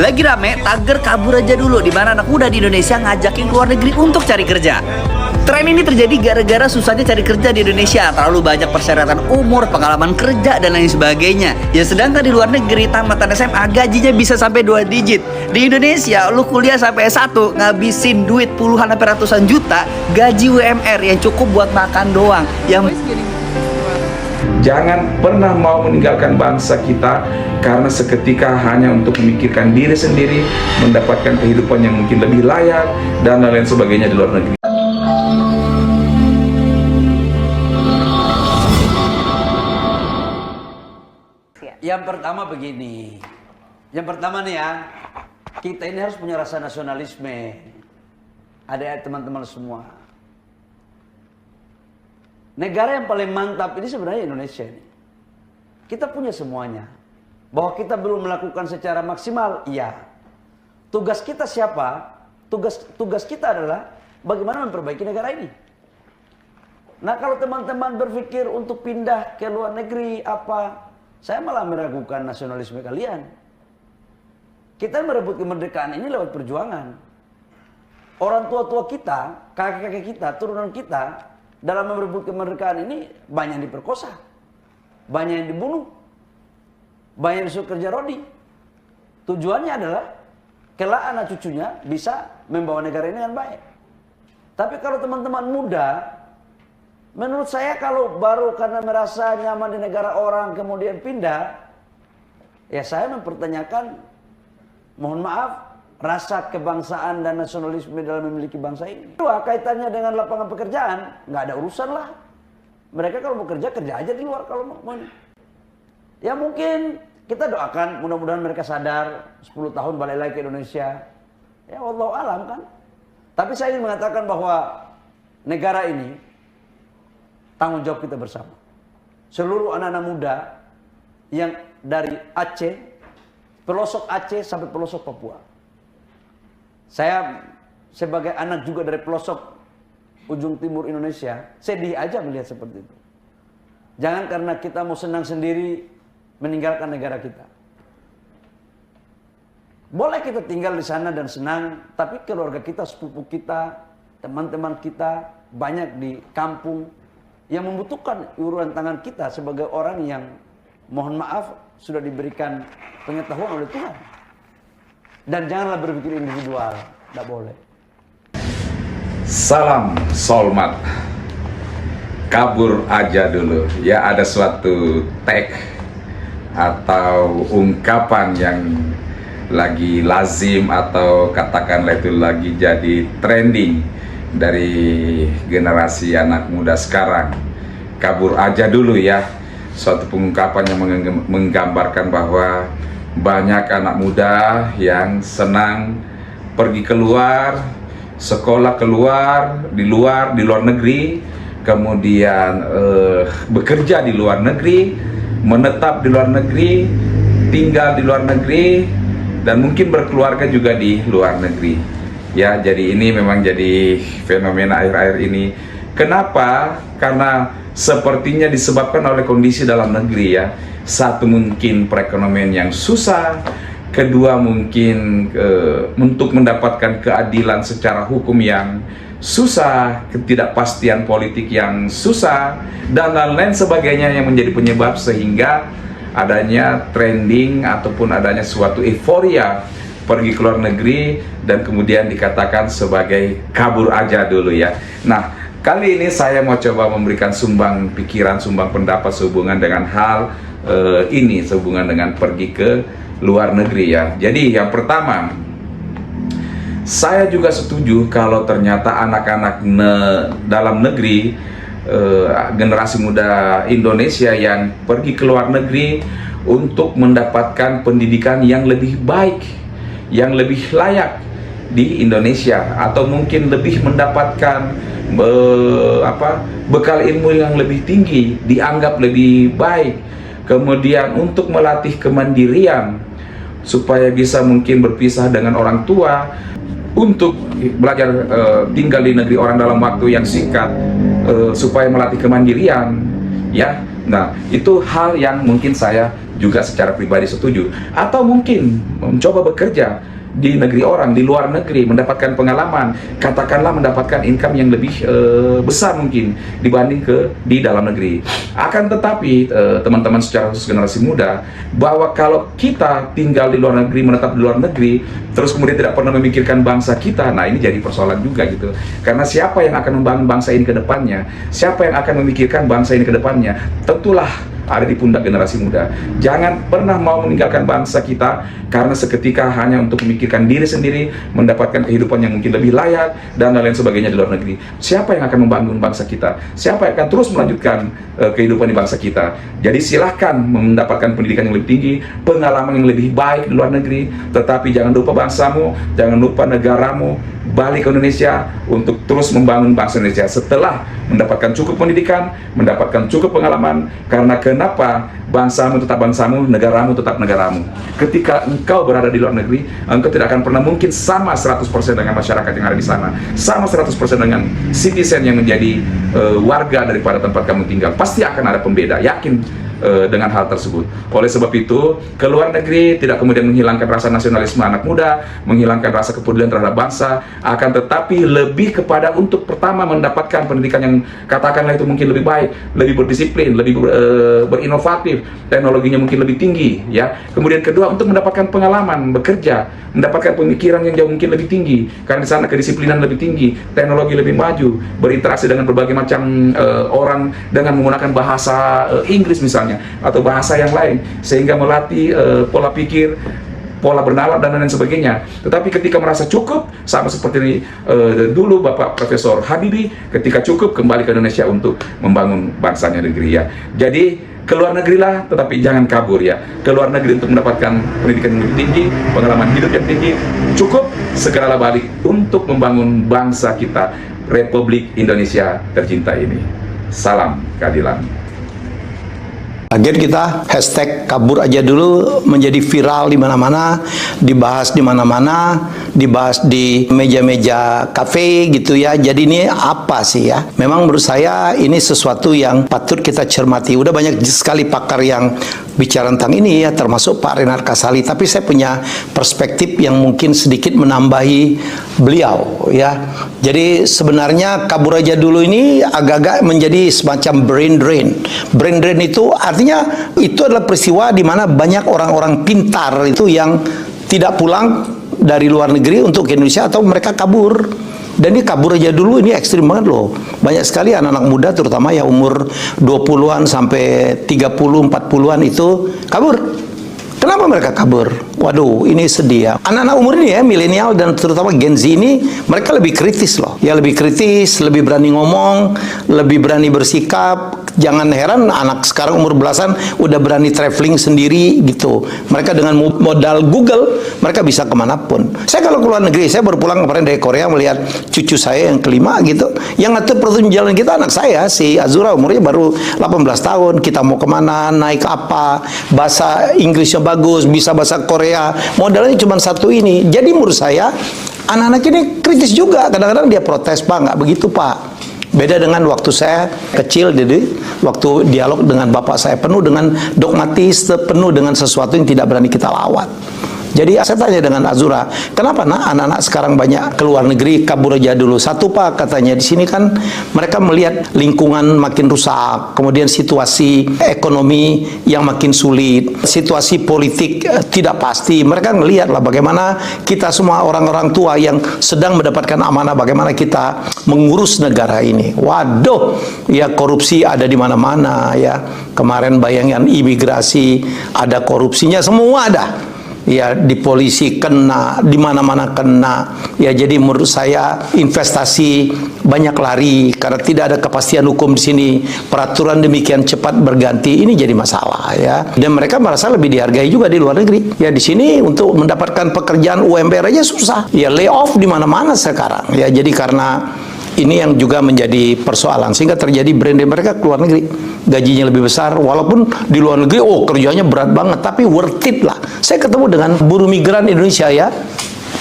Lagi rame tagar kabur aja dulu, di mana anak muda di Indonesia ngajakin keluar negeri untuk cari kerja. Tren ini terjadi gara-gara susahnya cari kerja di Indonesia, terlalu banyak persyaratan umur, pengalaman kerja, dan lain sebagainya. Ya sedangkan di luar negeri tamatan SMA gajinya bisa sampai 2 digit. Di Indonesia lu kuliah sampai S1 ngabisin duit puluhan sampai ratusan juta gaji UMR yang cukup buat makan doang. Jangan pernah mau meninggalkan bangsa kita karena seketika hanya untuk memikirkan diri sendiri, mendapatkan kehidupan yang mungkin lebih layak, dan lain sebagainya di luar negeri. Yang pertama begini, yang pertama nih ya, kita ini harus punya rasa nasionalisme. Ada teman-teman semua. Negara yang paling mantap ini sebenarnya Indonesia ini. Kita punya semuanya. Bahwa kita belum melakukan secara maksimal, iya. Tugas kita siapa? Tugas kita adalah bagaimana memperbaiki negara ini. Nah, kalau teman-teman berpikir untuk pindah ke luar negeri saya malah meragukan nasionalisme kalian. Kita merebut kemerdekaan ini lewat perjuangan. Orang tua-tua kita, kakek-kakek kita, turunan kita dalam merebut kemerdekaan ini banyak yang diperkosa, banyak yang dibunuh, banyak yang disuruh kerja rodi. Tujuannya adalah kelak anak cucunya bisa membawa negara ini dengan baik. Tapi kalau teman-teman muda, menurut saya kalau baru karena merasa nyaman di negara orang kemudian pindah, ya saya mempertanyakan, mohon maaf, rasa kebangsaan dan nasionalisme dalam memiliki bangsa ini. Kedua, kaitannya dengan lapangan pekerjaan, nggak ada urusan lah. Mereka kalau mau kerja, kerja aja di luar kalau mau. Ya mungkin kita doakan, mudah-mudahan mereka sadar 10 tahun balik lagi ke Indonesia. Ya wallahu alam kan. Tapi saya ingin mengatakan bahwa negara ini tanggung jawab kita bersama. Seluruh anak-anak muda yang dari Aceh, pelosok Aceh sampai pelosok Papua. Saya sebagai anak juga dari pelosok ujung timur Indonesia, sedih aja melihat seperti itu. Jangan karena kita mau senang sendiri meninggalkan negara kita. Boleh kita tinggal di sana dan senang, tapi keluarga kita, sepupu kita, teman-teman kita banyak di kampung yang membutuhkan uluran tangan kita sebagai orang yang mohon maaf sudah diberikan pengetahuan oleh Tuhan. Dan janganlah berpikir individual, tidak boleh. Salam Solmat. Kabur aja dulu. Ya, ada suatu tag atau ungkapan yang lagi lazim atau katakanlah itu lagi jadi trending dari generasi anak muda sekarang. Kabur aja dulu ya. Suatu pengungkapan yang menggambarkan bahwa banyak anak muda yang senang pergi keluar, sekolah keluar, di luar negeri, kemudian bekerja di luar negeri, menetap di luar negeri, tinggal di luar negeri, dan mungkin berkeluarga juga di luar negeri. Ya, jadi ini memang jadi fenomena akhir-akhir ini. Kenapa? Karena sepertinya disebabkan oleh kondisi dalam negeri ya. Satu, mungkin perekonomian yang susah. Kedua, mungkin untuk mendapatkan keadilan secara hukum yang susah, ketidakpastian politik yang susah, dan lain-lain sebagainya yang menjadi penyebab sehingga adanya trending ataupun adanya suatu euforia pergi ke luar negeri dan kemudian dikatakan sebagai kabur aja dulu ya. Nah, kali ini saya mau coba memberikan sumbang pikiran, sumbang pendapat sehubungan dengan hal ini, sehubungan dengan pergi ke luar negeri ya. Jadi yang pertama, saya juga setuju kalau ternyata anak-anak dalam negeri, generasi muda Indonesia yang pergi ke luar negeri untuk mendapatkan pendidikan yang lebih baik, yang lebih layak di Indonesia, atau mungkin lebih mendapatkan bekal ilmu yang lebih tinggi, dianggap lebih baik, kemudian untuk melatih kemandirian supaya bisa mungkin berpisah dengan orang tua, untuk belajar tinggal di negeri orang dalam waktu yang singkat, supaya melatih kemandirian ya. Nah, itu hal yang mungkin saya juga secara pribadi setuju. Atau mungkin mencoba bekerja di negeri orang, di luar negeri, mendapatkan pengalaman, katakanlah mendapatkan income yang lebih besar mungkin dibanding di dalam negeri. Akan tetapi teman-teman secara khusus generasi muda, bahwa kalau kita tinggal di luar negeri, menetap di luar negeri, terus kemudian tidak pernah memikirkan bangsa kita, nah ini jadi persoalan juga gitu. Karena siapa yang akan membangun bangsa ini ke depannya? Siapa yang akan memikirkan bangsa ini ke depannya? Tentulah ada di pundak generasi muda. Jangan pernah mau meninggalkan bangsa kita karena seketika hanya untuk memikirkan diri sendiri, mendapatkan kehidupan yang mungkin lebih layak dan lain sebagainya di luar negeri. Siapa yang akan membangun bangsa kita? Siapa yang akan terus melanjutkan kehidupan di bangsa kita? Jadi silahkan mendapatkan pendidikan yang lebih tinggi, pengalaman yang lebih baik di luar negeri, tetapi jangan lupa bangsamu, jangan lupa negaramu. Balik ke Indonesia untuk terus membangun bangsa Indonesia setelah mendapatkan cukup pendidikan, mendapatkan cukup pengalaman. Karena kenapa? Bangsamu tetap bangsamu, negaramu tetap negaramu. Ketika engkau berada di luar negeri, engkau tidak akan pernah mungkin sama 100% dengan masyarakat yang ada di sana, sama 100% dengan citizen yang menjadi warga daripada tempat kamu tinggal. Pasti akan ada pembeda, yakin dengan hal tersebut. Oleh sebab itu, ke luar negeri tidak kemudian menghilangkan rasa nasionalisme anak muda, menghilangkan rasa kepedulian terhadap bangsa, akan tetapi lebih kepada untuk pertama mendapatkan pendidikan yang katakanlah itu mungkin lebih baik, lebih berdisiplin, lebih berinovatif, teknologinya mungkin lebih tinggi, ya. Kemudian kedua, untuk mendapatkan pengalaman bekerja, mendapatkan pemikiran yang jauh mungkin lebih tinggi, karena di sana kedisiplinan lebih tinggi, teknologi lebih maju, berinteraksi dengan berbagai macam orang dengan menggunakan bahasa Inggris misalnya, atau bahasa yang lain, sehingga melatih pola pikir, pola bernalar dan lain sebagainya. Tetapi ketika merasa cukup, sama seperti dulu Bapak Profesor Habibie, ketika cukup kembali ke Indonesia untuk membangun bangsanya negeri, ya. Jadi ke luar negeri lah, tetapi jangan kabur, ya. Ke luar negeri untuk mendapatkan pendidikan yang lebih tinggi, pengalaman hidup yang tinggi. Cukup, segeralah balik untuk membangun bangsa kita, Republik Indonesia tercinta ini. Salam keadilan. Akhir kita hashtag kabur aja dulu menjadi viral di mana-mana, dibahas di mana-mana, dibahas di meja-meja kafe gitu ya. Jadi ini apa sih ya? Memang menurut saya ini sesuatu yang patut kita cermati. Udah banyak sekali pakar yang bicara tentang ini ya, termasuk Pak Renard Kasali. Tapi saya punya perspektif yang mungkin sedikit menambahi beliau ya. Jadi sebenarnya kabur aja dulu ini agak-agak menjadi semacam brain drain. Brain drain itu artinya itu adalah peristiwa di mana banyak orang-orang pintar itu yang tidak pulang dari luar negeri untuk ke Indonesia atau mereka kabur. Dan ini kabur aja dulu ini ekstrim banget loh. Banyak sekali anak-anak muda terutama yang umur 20-an sampai 30, 40-an itu kabur. Kenapa mereka kabur? Waduh, ini sedih ya. Anak-anak umur ini ya, milenial dan terutama Gen Z ini, mereka lebih kritis loh. Ya lebih kritis, lebih berani ngomong, lebih berani bersikap. Jangan heran anak sekarang umur belasan udah berani traveling sendiri gitu. Mereka dengan modal Google, mereka bisa kemanapun. Saya kalau keluar negeri, saya baru pulang kemarin dari Korea melihat cucu saya yang kelima gitu. Yang ngatur perjalanan kita anak saya, si Azura umurnya baru 18 tahun. Kita mau kemana, naik apa, bahasa Inggrisnya bagus, bisa bahasa Korea, modalnya cuma satu ini. Jadi menurut saya anak-anak ini kritis juga. Kadang-kadang dia protes, Pak, nggak begitu Pak. Beda dengan waktu saya kecil, jadi waktu dialog dengan bapak saya penuh dengan dogmatis, penuh dengan sesuatu yang tidak berani kita lawan. Jadi saya tanya dengan Azura, kenapa nak anak-anak sekarang banyak keluar negeri, kabur aja dulu. Satu Pak, katanya di sini kan mereka melihat lingkungan makin rusak, kemudian situasi ekonomi yang makin sulit, situasi politik tidak pasti. Mereka ngelihat lah bagaimana kita semua orang-orang tua yang sedang mendapatkan amanah, bagaimana kita mengurus negara ini. Waduh, ya korupsi ada di mana-mana ya. Kemarin bayangan imigrasi ada korupsinya, semua ada. Ya di polisi kena, di mana-mana kena. Ya jadi menurut saya investasi banyak lari karena tidak ada kepastian hukum di sini. Peraturan demikian cepat berganti, ini jadi masalah ya. Dan mereka merasa lebih dihargai juga di luar negeri. Ya di sini untuk mendapatkan pekerjaan UMR aja susah. Ya layoff di mana-mana sekarang. Ya jadi karena ini yang juga menjadi persoalan sehingga terjadi brand mereka keluar negeri, gajinya lebih besar walaupun di luar negeri kerjanya berat banget tapi worth it lah. Saya ketemu dengan buruh migran Indonesia ya,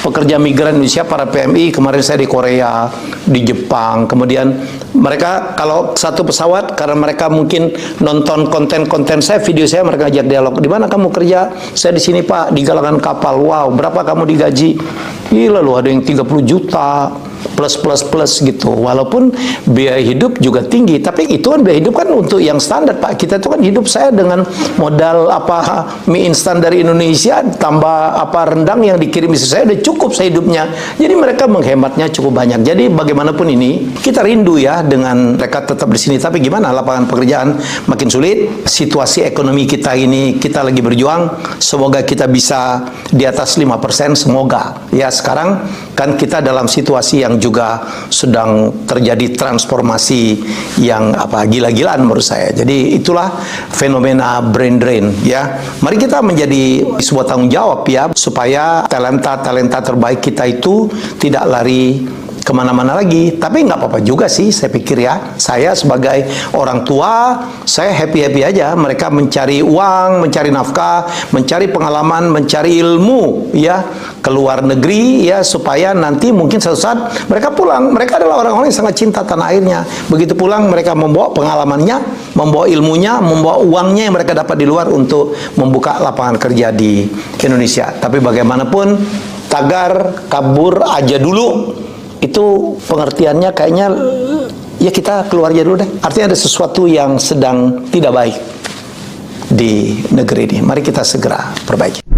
pekerja migran Indonesia, para PMI, kemarin saya di Korea, di Jepang, kemudian mereka kalau satu pesawat, karena mereka mungkin nonton konten-konten saya, video saya, mereka ajak dialog, di mana kamu kerja? Saya di sini Pak, di galangan kapal. Wow, berapa kamu digaji? Gila loh, ada yang 30 juta plus gitu. Walaupun biaya hidup juga tinggi, tapi itu kan biaya hidup kan untuk yang standar Pak. Kita itu kan hidup, saya dengan modal apa mie instan dari Indonesia tambah apa rendang yang dikirim istri saya udah cukup saya hidupnya. Jadi mereka menghematnya cukup banyak. Jadi bagaimanapun ini kita rindu ya dengan mereka tetap di sini. Tapi gimana, lapangan pekerjaan makin sulit, situasi ekonomi kita ini kita lagi berjuang. Semoga kita bisa di atas 5%, semoga. Ya sekarang kan kita dalam situasi yang juga sedang terjadi transformasi yang apa gila-gilaan menurut saya. Jadi itulah fenomena brain drain ya. Mari kita menjadi sebuah tanggung jawab ya supaya talenta terbaik kita itu tidak lari kemana-mana lagi. Tapi nggak apa-apa juga sih, saya pikir ya. Saya sebagai orang tua, saya happy-happy aja. Mereka mencari uang, mencari nafkah, mencari pengalaman, mencari ilmu, ya, ke luar negeri, ya, supaya nanti mungkin suatu saat mereka pulang. Mereka adalah orang-orang yang sangat cinta tanah airnya. Begitu pulang, mereka membawa pengalamannya, membawa ilmunya, membawa uangnya yang mereka dapat di luar untuk membuka lapangan kerja di Indonesia. Tapi bagaimanapun, tagar kabur aja dulu. Itu pengertiannya kayaknya ya kita keluar aja dulu deh. Artinya ada sesuatu yang sedang tidak baik di negeri ini. Mari kita segera perbaiki.